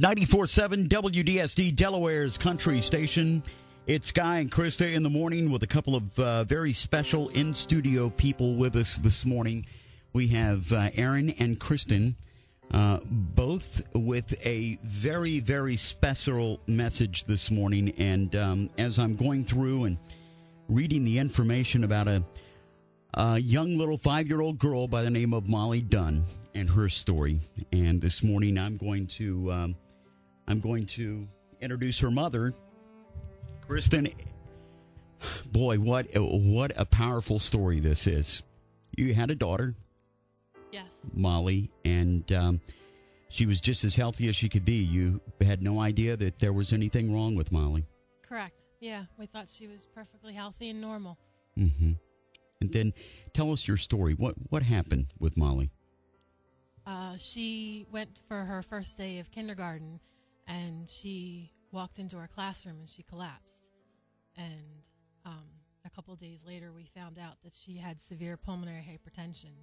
94.7 WDSD, Delaware's country station. It's Guy and Krista in the morning with a couple of very special in-studio people with us this morning. We have Aaron and Kristen, both with a very, very special message this morning. And as I'm going through and reading the information about a young little 5-year-old girl by the name of Molly Dunn and her story, and this morning I'm going to introduce her mother, Kristen. Boy, what a powerful story this is. You had a daughter, yes, Molly, and she was just as healthy as she could be. You had no idea that there was anything wrong with Molly. Correct. Yeah, we thought she was perfectly healthy and normal. Mm-hmm. And then tell us your story. What happened with Molly? She went for her first day of kindergarten, and she walked into our classroom and she collapsed. And a couple days later, we found out that she had severe pulmonary hypertension,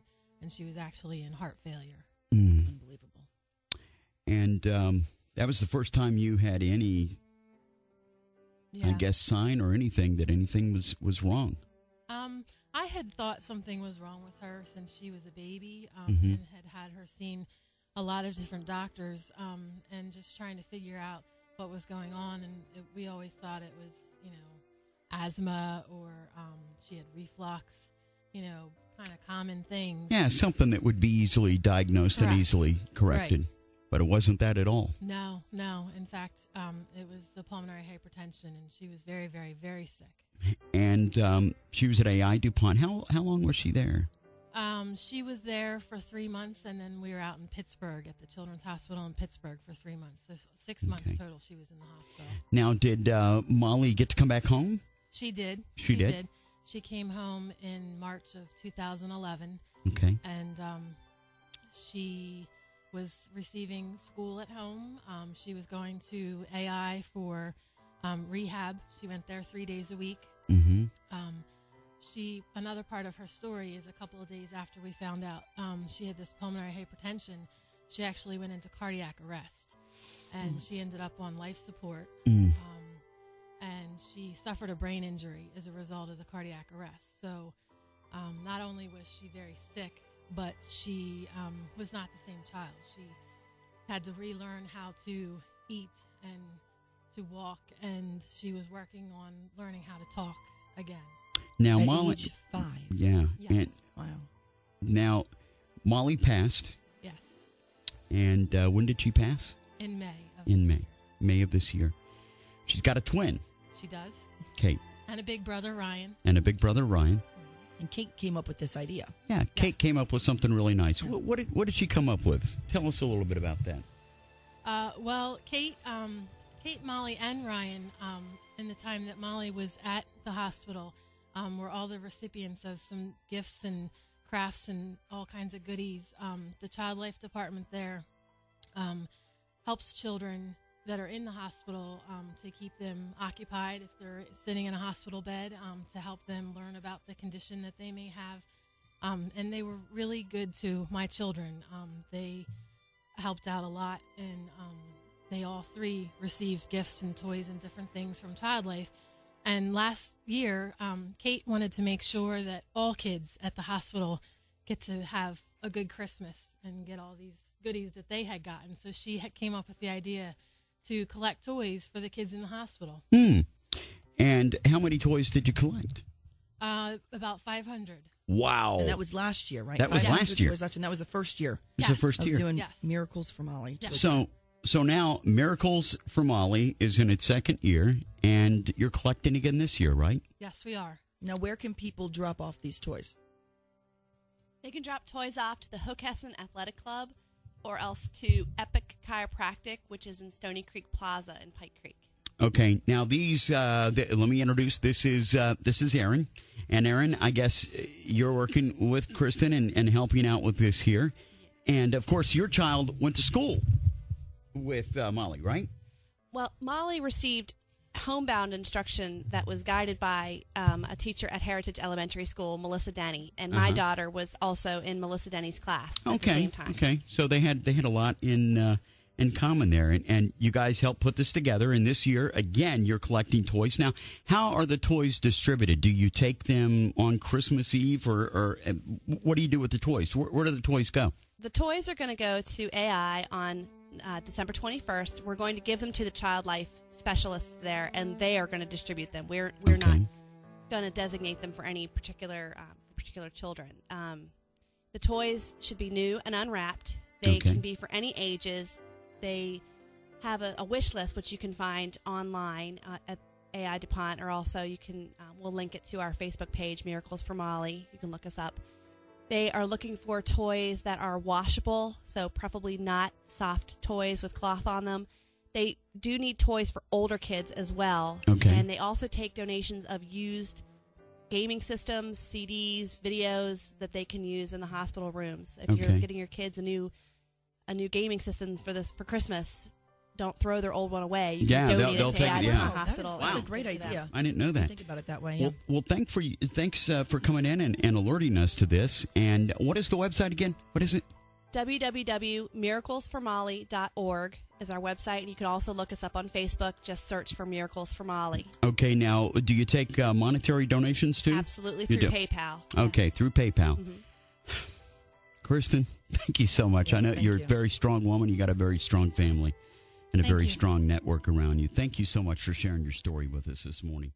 and she was actually in heart failure. Unbelievable. And that was the first time you had any, I guess, sign or anything that anything was wrong. I had thought something was wrong with her since she was a baby, Mm-hmm. and had her seen a lot of different doctors, and just trying to figure out what was going on. And we always thought it was, asthma, or she had reflux, kind of common things. Yeah, something that would be easily diagnosed Correct. and easily corrected. Right. But it wasn't that at all. No. In fact, it was the pulmonary hypertension, and she was very, very, very sick. And she was at AI DuPont. How long was she there? She was there for 3 months, and then we were out in Pittsburgh at the Children's Hospital in Pittsburgh for 3 months. So 6 months total she was in the hospital. Now, did Molly get to come back home? She did. She did? She came home in March of 2011. Okay. And she was receiving school at home. She was going to AI for rehab. She went there 3 days a week. Mm-hmm. Another part of her story is a couple of days after we found out she had this pulmonary hypertension, she actually went into cardiac arrest, and she ended up on life support. And she suffered a brain injury as a result of the cardiac arrest. So not only was she very sick, but she was not the same child. She had to relearn how to eat and to walk, and she was working on learning how to talk again. Now, At Molly, age 5. yeah, Yes. and Wow. now Molly passed, Yes, and when did she pass? in May. In May of this year. She's got a twin, She does. Kate, And a big brother, Ryan. and a big brother, Ryan. And Kate came up with this idea. Yeah, Kate came up with something really nice. What did she come up with? Tell us a little bit about that. Well, Kate, Molly, and Ryan, in the time that Molly was at the hospital, were all the recipients of some gifts and crafts and all kinds of goodies. The Child Life Department there helps children that are in the hospital to keep them occupied if they're sitting in a hospital bed, to help them learn about the condition that they may have. And they were really good to my children. They helped out a lot, and they all three received gifts and toys and different things from Child Life. And last year, Kate wanted to make sure that all kids at the hospital get to have a good Christmas and get all these goodies that they had gotten. So she came up with the idea to collect toys for the kids in the hospital. And how many toys did you collect? About 500. Wow. And that was last year, right? That was last year. And that was the first year. It was the first of year. doing Yes. Miracles for Molly. Yes. So now Miracles for Molly is in its second year, and you're collecting again this year, right? Yes, we are. Now, where can people drop off these toys? They can drop toys off to the Hockessin Athletic Club, or else to Epic Chiropractic, which is in Stony Creek Plaza in Pike Creek. Okay. Now these, let me introduce. This is Aaron, and Aaron, I guess you're working with Kristen and helping out with this here, and of course your child went to school with Molly, right? Well, Molly received homebound instruction that was guided by a teacher at Heritage Elementary School, Melissa Denny, and my daughter was also in Melissa Denny's class at the same time. Okay, so they had a lot in in common there. And you guys helped put this together. And this year, again, you're collecting toys. Now, how are the toys distributed? Do you take them on Christmas Eve, or what do you do with the toys? Where do the toys go? The toys are going to go to AI on December 21st. We're going to give them to the child life specialists there, and they are going to distribute them. We're not going to designate them for any particular children. The toys should be new and unwrapped. They can be for any ages. They have a wish list, which you can find online at AI DuPont, or also you can we'll link it to our Facebook page, Miracles for Molly. You can look us up. They are looking for toys that are washable, so preferably not soft toys with cloth on them. They do need toys for older kids as well. Okay. And they also take donations of used gaming systems, CDs, videos that they can use in the hospital rooms. If you're getting your kids a new gaming system for Christmas, don't throw their old one away. You can donate they'll it to take AI it. DuPont Hospital. That's a great idea. I didn't know that. Think about it that way. Well, thanks for coming in and alerting us to this. And what is the website again? What is it? www.miraclesformolly.org is our website, and you can also look us up on Facebook. Just search for Miracles for Molly. Okay, now, do you take monetary donations too? Absolutely, through PayPal. Okay, yes. through PayPal. Mm-hmm. Kristen, thank you so much. Yes, I know you're a very strong woman. You got a very strong family and a very strong network around you. Thank you so much for sharing your story with us this morning.